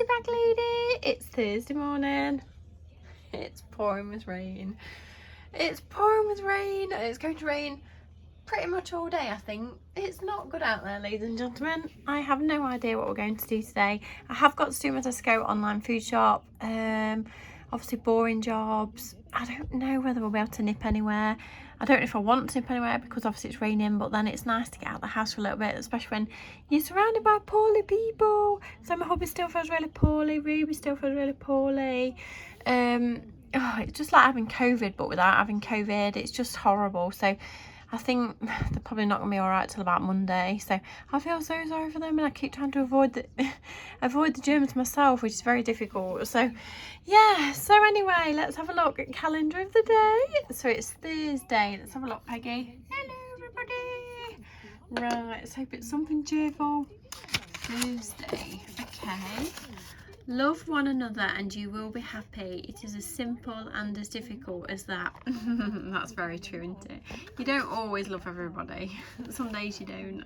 Bag Lady. It's Thursday morning. It's pouring with rain. It's pouring with rain. It's going to rain pretty much all day, I think. It's not good out there, ladies and gentlemen. I have no idea what we're going to do today. I have got to do my Tesco online food shop. Obviously boring jobs. I don't know whether we'll be able to nip anywhere. I don't know if I want to nip anywhere because obviously it's raining, but then it's nice to get out of the house for a little bit, especially when you're surrounded by poorly people. So my hubby still feels really poorly, Ruby still feels really poorly. It's just like having COVID, but without having COVID. It's just horrible. So I think they're probably not going to be all right till about Monday. So I feel so sorry for them, and I keep trying to avoid the germs myself, which is very difficult. So yeah, so anyway, let's have a look at calendar of the day. So it's Thursday. Let's have a look, Peggy. Hello, everybody. Right, let's hope it's something cheerful. Thursday. Okay. Love one another and you will be happy. It is as simple and as difficult as that. That's very true, isn't it? You don't always love everybody. Some days you don't.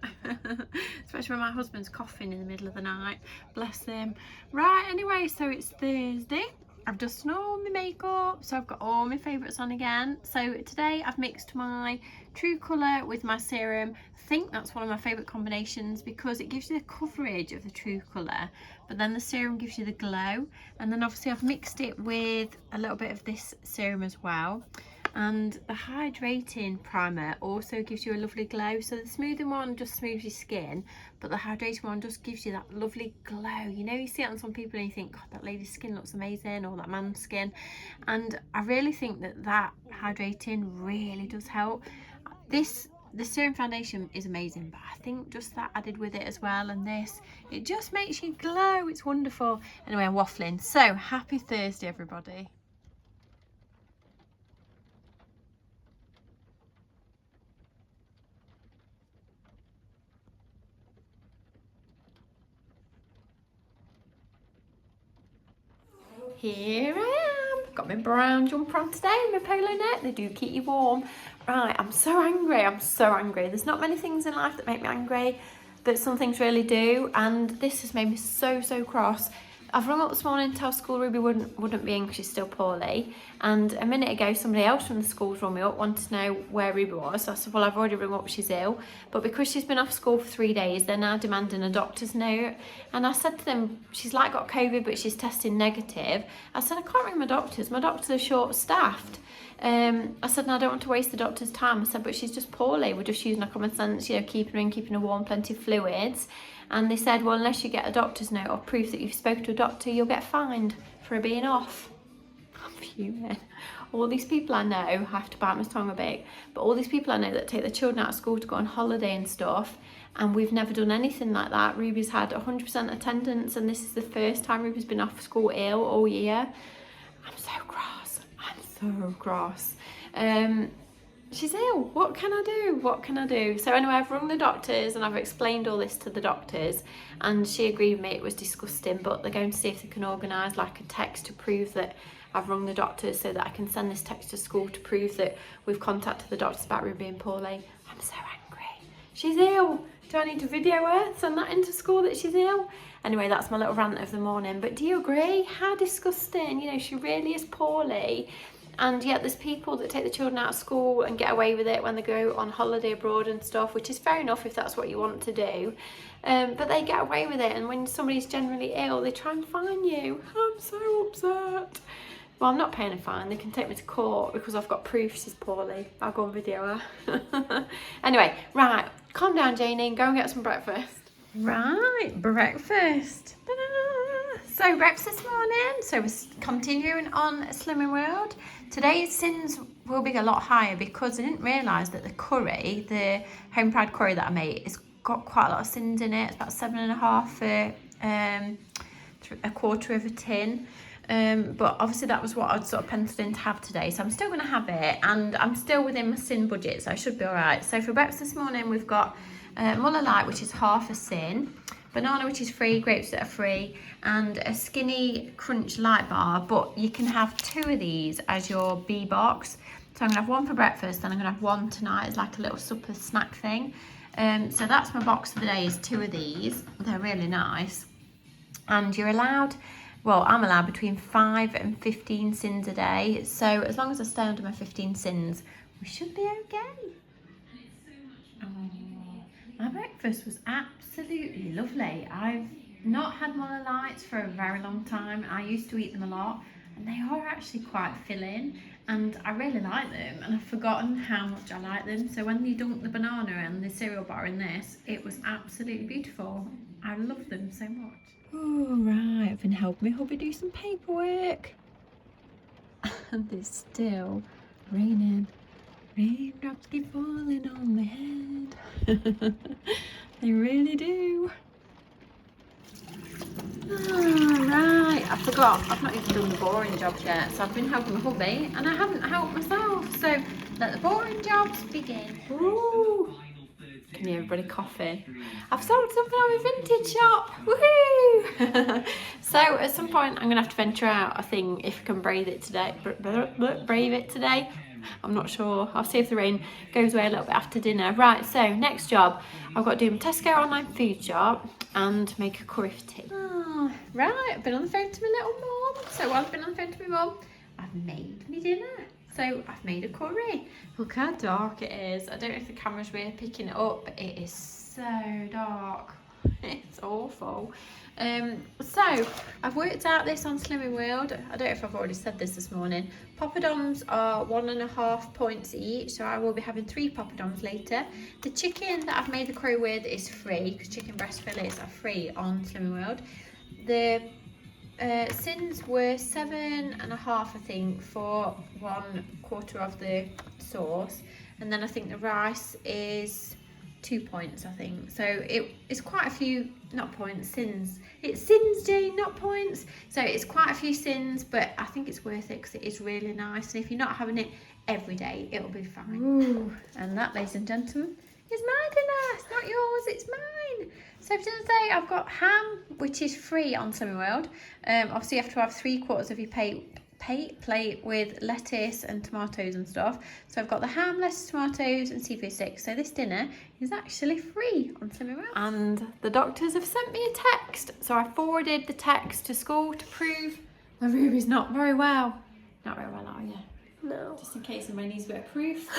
Especially when my husband's coughing in the middle of the night. Bless him. Right, anyway, so it's Thursday. I've just done all my makeup, so I've got all my favourites on again. So today I've mixed my True Colour with my serum. I think that's one of my favourite combinations because it gives you the coverage of the True Colour, but then the serum gives you the glow. And then obviously I've mixed it with a little bit of this serum as well. And the hydrating primer also gives you a lovely glow. So the smoothing one just smooths your skin, but the hydrating one just gives you that lovely glow. You know, you see it on some people and you think, God, that lady's skin looks amazing, or that man's skin. And I really think that hydrating really does help. The serum foundation is amazing, but I think just that added with it as well, and this, it just makes you glow. It's wonderful. Anyway, I'm waffling. So happy Thursday, everybody. Here I am. Got my brown jumper on today, my polo neck. They do keep you warm. Right, I'm so angry. I'm so angry. There's not many things in life that make me angry, but some things really do. And this has made me so cross. I've rung up this morning to tell school Ruby wouldn't be in because she's still poorly. And a minute ago, somebody else from the school's rung me up, wanted to know where Ruby was. So I said, well, I've already rung up, she's ill. But because she's been off school for 3 days, they're now demanding a doctor's note. And I said to them, she's like got COVID, but she's testing negative. I said, I can't ring my doctors. My doctors are short-staffed. I said, no, I don't want to waste the doctor's time. I said, but she's just poorly. We're just using our common sense, you know, keeping her in, keeping her warm, plenty of fluids. And they said, well, unless you get a doctor's note or proof that you've spoken to a doctor, you'll get fined for her being off. I'm fuming. All these people I know, I have to bite my tongue a bit, but all these people I know that take their children out of school to go on holiday and stuff, and we've never done anything like that. Ruby's had 100% attendance, and this is the first time Ruby's been off school ill all year. I'm so cross. I'm so cross. She's ill. What can I do? What can I do? So anyway, I've rung the doctors and I've explained all this to the doctors, and she agreed with me it was disgusting, but they're going to see if they can organise like a text to prove that I've rung the doctors, so that I can send this text to school to prove that we've contacted the doctors about Ruby being poorly. I'm so angry. She's ill. Do I need to video her? Send that into school that she's ill? Anyway, that's my little rant of the morning. But do you agree? How disgusting. You know, she really is poorly. And yet there's people that take the children out of school and get away with it when they go on holiday abroad and stuff, which is fair enough if that's what you want to do. But they get away with it, and when somebody's generally ill, they try and fine you. I'm so upset. Well, I'm not paying a fine. They can take me to court because I've got proof she's poorly. I'll go and video her. Anyway, right, calm down, Jayne, go and get some breakfast. Right, breakfast. So breakfast this morning. So we're continuing on Slimming World. Today's sins will be a lot higher because I didn't realise that the curry, the home fried curry that I made, it's got quite a lot of sins in it. It's about 7.5 for a quarter of a tin. But obviously that was what I'd sort of penciled in to have today, so I'm still going to have it, and I'm still within my sin budget, so I should be alright. So for breakfast this morning we've got Muller Light, which is half a sin, banana, which is free, grapes that are free, and a skinny crunch light bar, but you can have 2 of these as your B box. So I'm going to have one for breakfast, then I'm going to have one tonight as like a little supper snack thing. So that's my box for the day, is 2 of these. They're really nice. and you're allowed, well, I'm allowed between 5 and 15 sins a day. So as long as I stay under my 15 sins, we should be okay. Oh, my breakfast was absolutely lovely. I've not had Muller Lights for a very long time. I used to eat them a lot, and they are actually quite filling, and I really like them, and I've forgotten how much I like them. So when you dunk the banana and the cereal bar in this, it was absolutely beautiful. I love them so much. All right, I've been helping my hubby do some paperwork. And it's still raining. Raindrops keep falling on my head. They really do. Right, I forgot. I've not even done the boring jobs yet. So I've been helping my hubby and I haven't helped myself. So let the boring jobs begin. Ooh. Can you hear everybody coughing? I've sold something on my vintage shop. Woohoo! So at some point I'm gonna have to venture out. I think if I can brave it today. I'm not sure. I'll see if the rain goes away a little bit after dinner. Right, so next job. I've got to do my Tesco online food shop and make a curry for tea. Oh, right, I've been on the phone to my little mum. So while I've been on the phone to my mum, I've made me dinner. So I've made a curry. Look how dark it is. I don't know if the camera's really picking it up, but it is so dark. It's awful. So I've worked out this on Slimming World. I don't know if I've already said this morning. Poppadoms are 1.5 points each, so I will be having 3 poppadoms later. The chicken that I've made the curry with is free, because chicken breast fillets are free on Slimming World. The sins were 7.5, I think, for 1/4 of the sauce, and then I think the rice is 2 points, I think. So it's quite a few, not points, sins. It's sins, Jane, not points. So it's quite a few sins, but I think it's worth it because it is really nice. And if you're not having it every day, it'll be fine. Ooh. And that, ladies and gentlemen, is my dinner. It's not yours, it's mine. So for today, I've got ham, which is free on Slimming World. Obviously, you have to have 3/4 of your plate with lettuce and tomatoes and stuff. So I've got the ham, lettuce, tomatoes and seafood sticks. So this dinner is actually free on Slimming World. And the doctors have sent me a text. So I forwarded the text to school to prove my Ruby's not very well. Not very well, are you? No. Just in case somebody needs a bit of proof.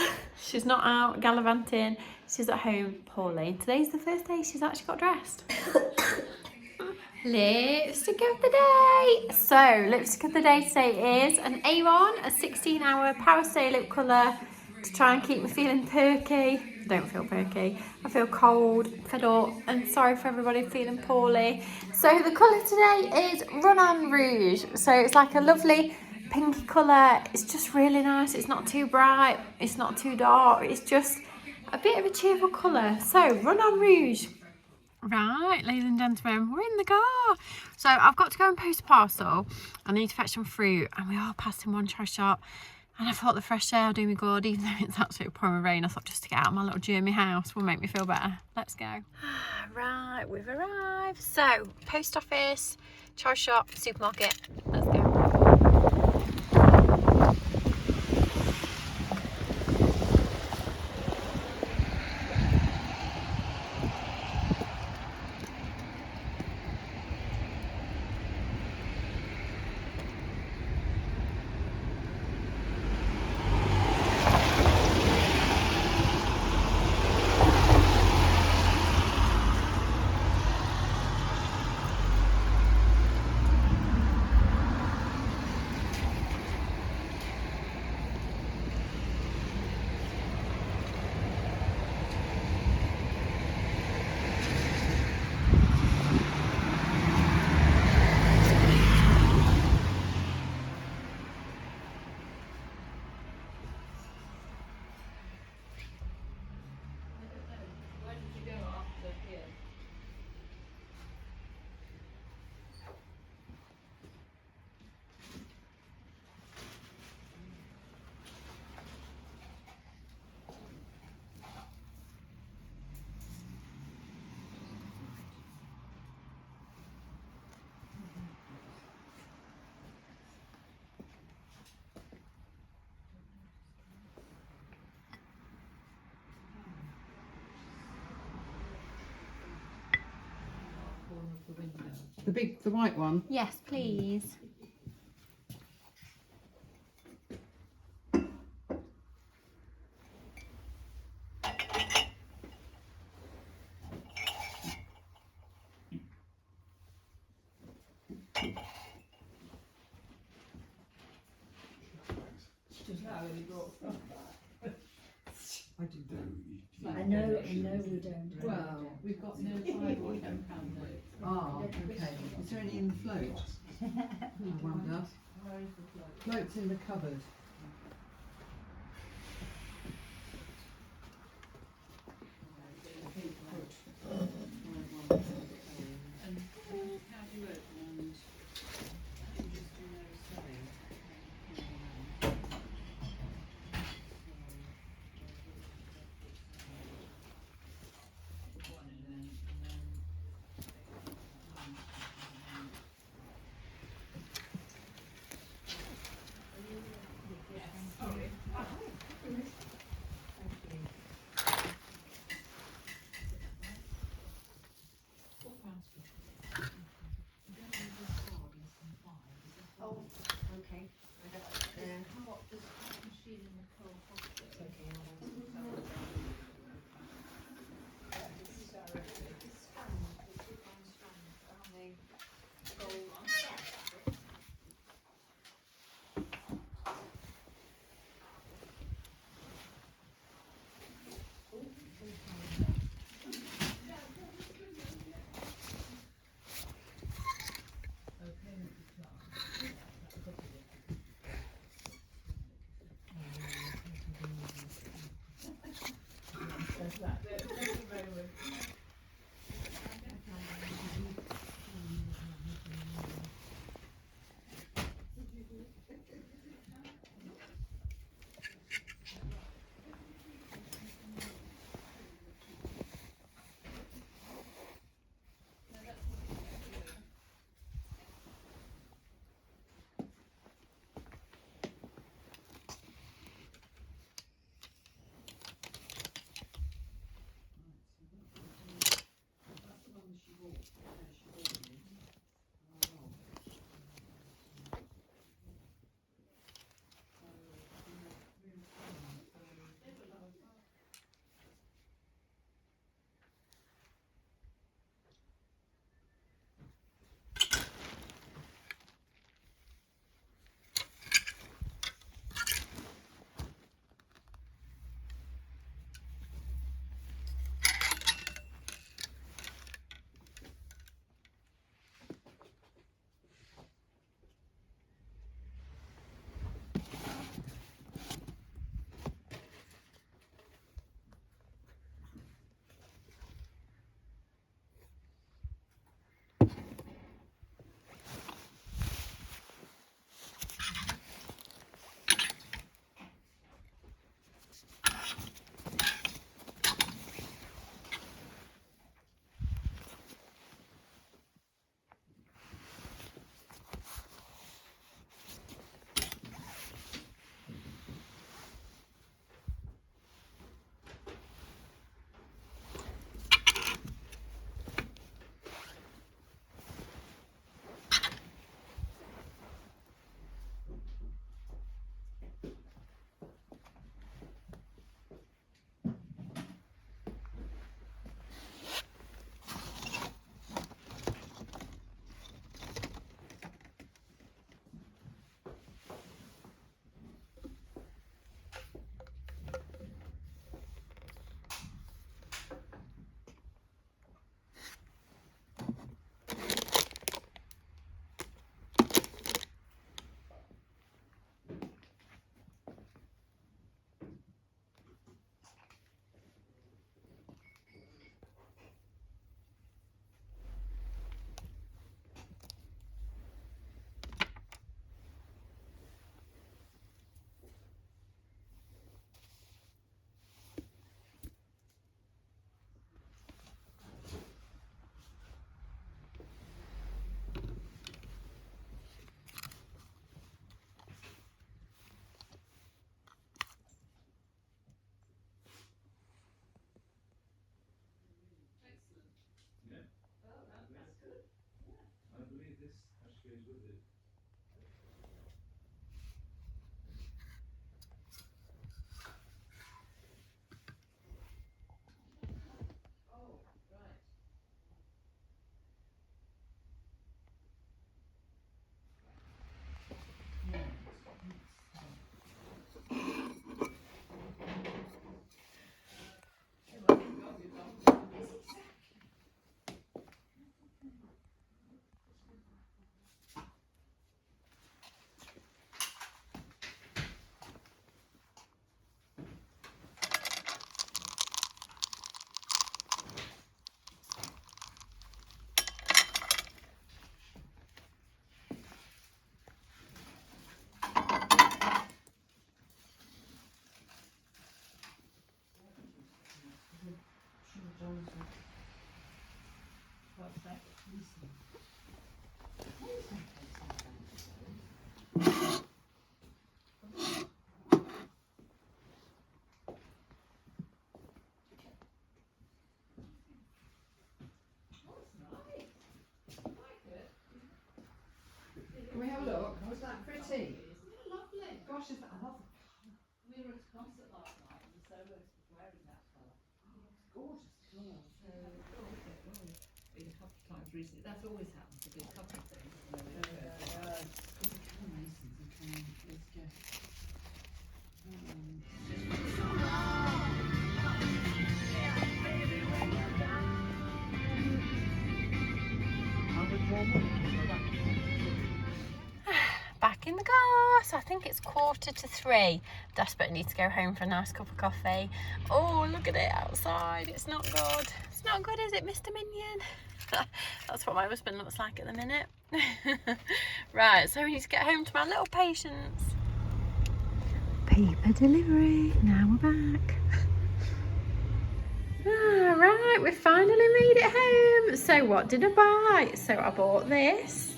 She's not out gallivanting. She's at home poorly. Today's the first day she's actually got dressed. Lipstick of the day. So lipstick of the day today is an AVON, a 16-hour Power Stay lip colour to try and keep me feeling perky. I don't feel perky. I feel cold, fed up, and sorry for everybody feeling poorly. So the colour today is Run On Rouge. So it's like a lovely pinky colour. It's just really nice. It's not too bright. It's not too dark. It's just a bit of a cheerful colour. So Run On Rouge. Right, ladies and gentlemen, we're in the car. So I've got to go and post a parcel. I need to fetch some fruit, and we are passing one choice shop. And I thought the fresh air will do me good, even though it's absolutely pouring with rain. I thought just to get out of my little germy house will make me feel better. Let's go. Right, we've arrived. So, post office, choice shop, supermarket. Let's go. The white one? Yes, please. I know we don't. Well, we've got no £5 or £10 notes. Ah, okay. Is there any in the float? I wonder. Float's in the cupboard. Can we have a look? Was that pretty? Lovely. Gosh, is that, I love it. We were at a concert last night and the soloist was wearing that colour. It's gorgeous. Been a couple of times recently. That's always happened to be a couple of things. Back in the car. So I think it's 2:45. Desperate need to go home for a nice cup of coffee. Oh, look at it outside. It's not good. It's not good, is it, Mr. Minion? That's what my husband looks like at the minute. Right, so we need to get home to my little patients. Paper delivery. Now we're back. Right, we finally made it home. So what did I buy? So I bought this.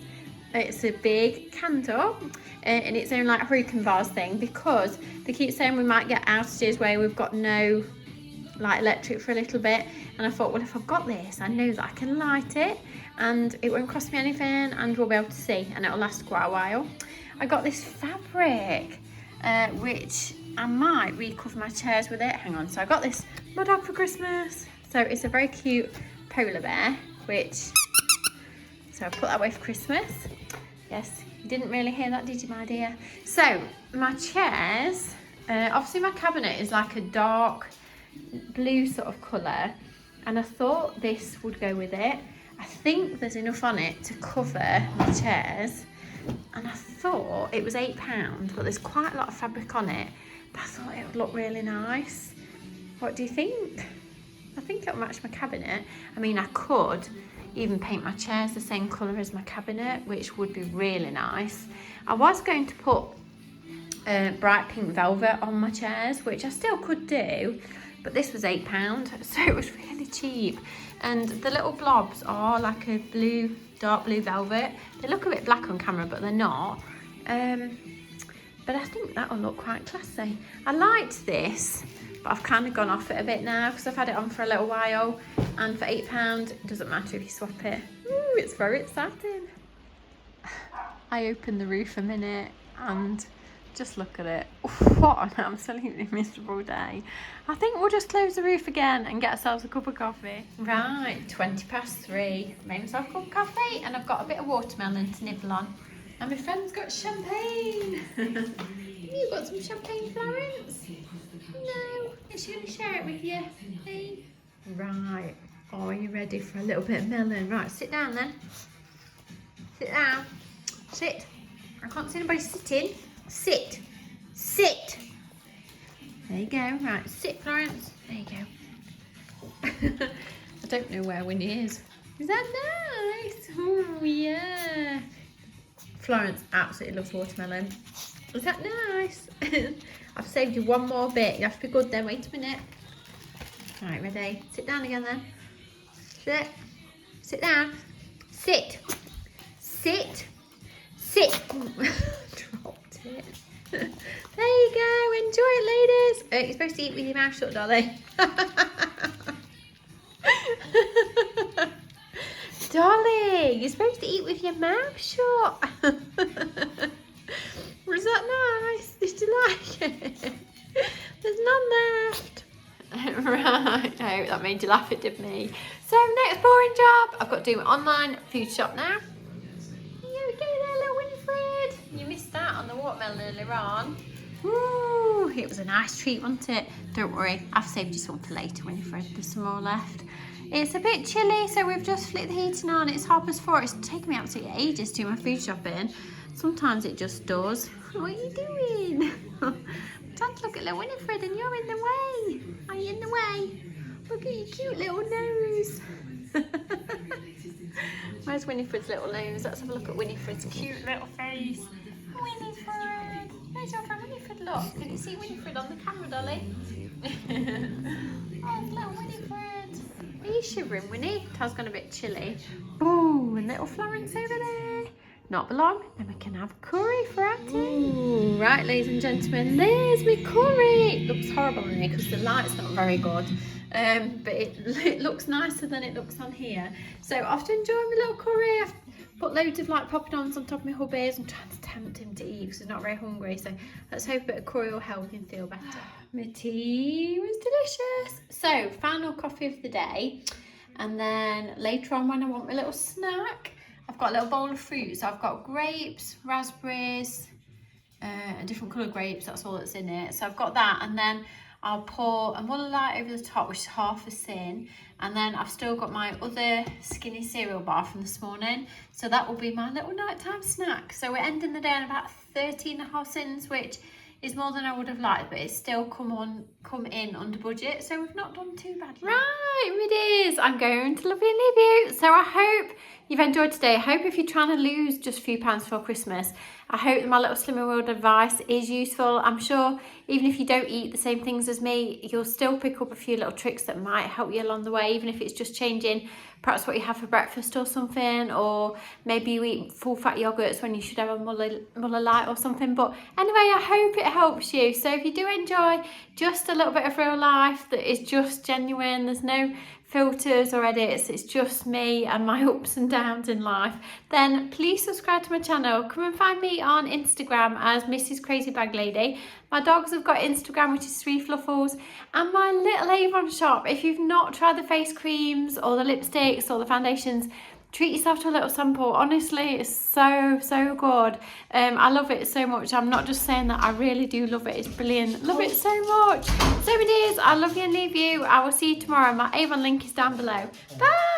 It's a big candle and it's only like a hookah vase thing because they keep saying we might get outages where we've got no like electric for a little bit, and I thought, well, if I've got this, I know that I can light it and it won't cost me anything and we'll be able to see and it'll last quite a while. I got this fabric which I might recover my chairs with it. Hang on, so I got this my dog for Christmas. So it's a very cute polar bear, which, so I put that away for Christmas. Yes, you didn't really hear that, did you, my dear? So my chairs, obviously my cabinet is like a dark blue sort of colour, and I thought this would go with it. I think there's enough on it to cover my chairs, and I thought it was £8, but there's quite a lot of fabric on it, but I thought it would look really nice. What do you think? I think it'll match my cabinet. I mean, I could even paint my chairs the same colour as my cabinet, which would be really nice. I was going to put bright pink velvet on my chairs, which I still could do, but this was £8, so it was really cheap. And the little blobs are like a blue, dark blue velvet. They look a bit black on camera, but they're not. But I think that'll look quite classy. I liked this, but I've kind of gone off it a bit now because I've had it on for a little while, and for £8 it doesn't matter if you swap it. Ooh, it's very exciting. I opened the roof a minute and just look at it. What an absolutely miserable day. I think we'll just close the roof again and get ourselves a cup of coffee. Right, 3:20. Made myself a cup of coffee and I've got a bit of watermelon to nibble on. And my friend's got champagne. You got some champagne, Florence? No, is she going to share it with you? Hey. Right, are you ready for a little bit of melon? Right, sit down then. Sit down. Sit. I can't see anybody sitting. Sit. Sit. There you go. Right, sit, Florence. There you go. I don't know where Winnie is. Is that nice? Oh, yeah. Florence absolutely loves watermelon. Is that nice? I've saved you one more bit. You have to be good then. Wait a minute. Right, ready? Sit down again then. Sit. Sit down. Sit. Sit. Sit. Dropped it. There you go. Enjoy it, ladies. You're supposed to eat with your mouth shut, darling. Dolly, you're supposed to eat with your mouth shut. Was that nice? Did you like it? There's none left. Right, I hope that made you laugh, it did me. So next boring job, I've got to do my online food shop now. You go there, little Winifred. You missed out on the watermelon earlier on. Woo, it was a nice treat, wasn't it? Don't worry, I've saved you some for later, Winifred. There's some more left. It's a bit chilly, so we've just flicked the heating on. It's 4:30. It's taken me absolutely ages to do my food shopping. Sometimes it just does. What are you doing? I'm trying to look at little Winifred and you're in the way. Are you in the way? Look at your cute little nose. Where's Winifred's little nose? Let's have a look at Winifred's cute little face. Winifred. Where's your friend Winifred? Look, can you see Winifred on the camera, Dolly? Oh, little Winifred. Are you shivering, Winnie? Taz gone a bit chilly. Oh, and little Florence over there. Not long, then we can have curry for Auntie. Ooh, right, ladies and gentlemen, there's my curry. It looks horrible on here because the light's not very good. But it looks nicer than it looks on here. So I have to enjoy my little curry. I've put loads of like poppadoms on top of my hubbies. I'm trying to tempt him to eat because he's not very hungry. So let's hope a bit of curry will help him feel better. My tea was delicious. So final coffee of the day. And then later on when I want my little snack, I've got a little bowl of fruit. So I've got grapes, raspberries, different colour grapes, that's all that's in it. So I've got that, and then I'll pour a Muller Lite over the top, which is half a sin. And then I've still got my other skinny cereal bar from this morning. So that will be my little nighttime snack. So we're ending the day on about 13.5 sins, which is more than I would have liked, but it's still come in under budget. So we've not done too badly. Right, it is. I'm going to love you and leave you. So I hope you've enjoyed today. I hope if you're trying to lose just a few pounds for Christmas, I hope that my little Slimmer World advice is useful. I'm sure even if you don't eat the same things as me, you'll still pick up a few little tricks that might help you along the way, even if it's just changing perhaps what you have for breakfast or something, or maybe you eat full fat yogurts when you should have a Muller Lite or something. But anyway, I hope it helps you. So if you do enjoy just a little bit of real life that is just genuine, there's no filters or edits, it's just me and my ups and downs in life, then please subscribe to my channel. Come and find me on Instagram as mrscrazybaglady. My dogs have got Instagram, which is 3fluffles, and my little Avon shop. If you've not tried the face creams or the lipsticks or the foundations, treat yourself to a little sample. Honestly, it's so good. I love it so much. I'm not just saying that, I really do love it. It's brilliant. Love it so much. So it is. I love you and leave you. I will see you tomorrow. My Avon link is down below. Bye.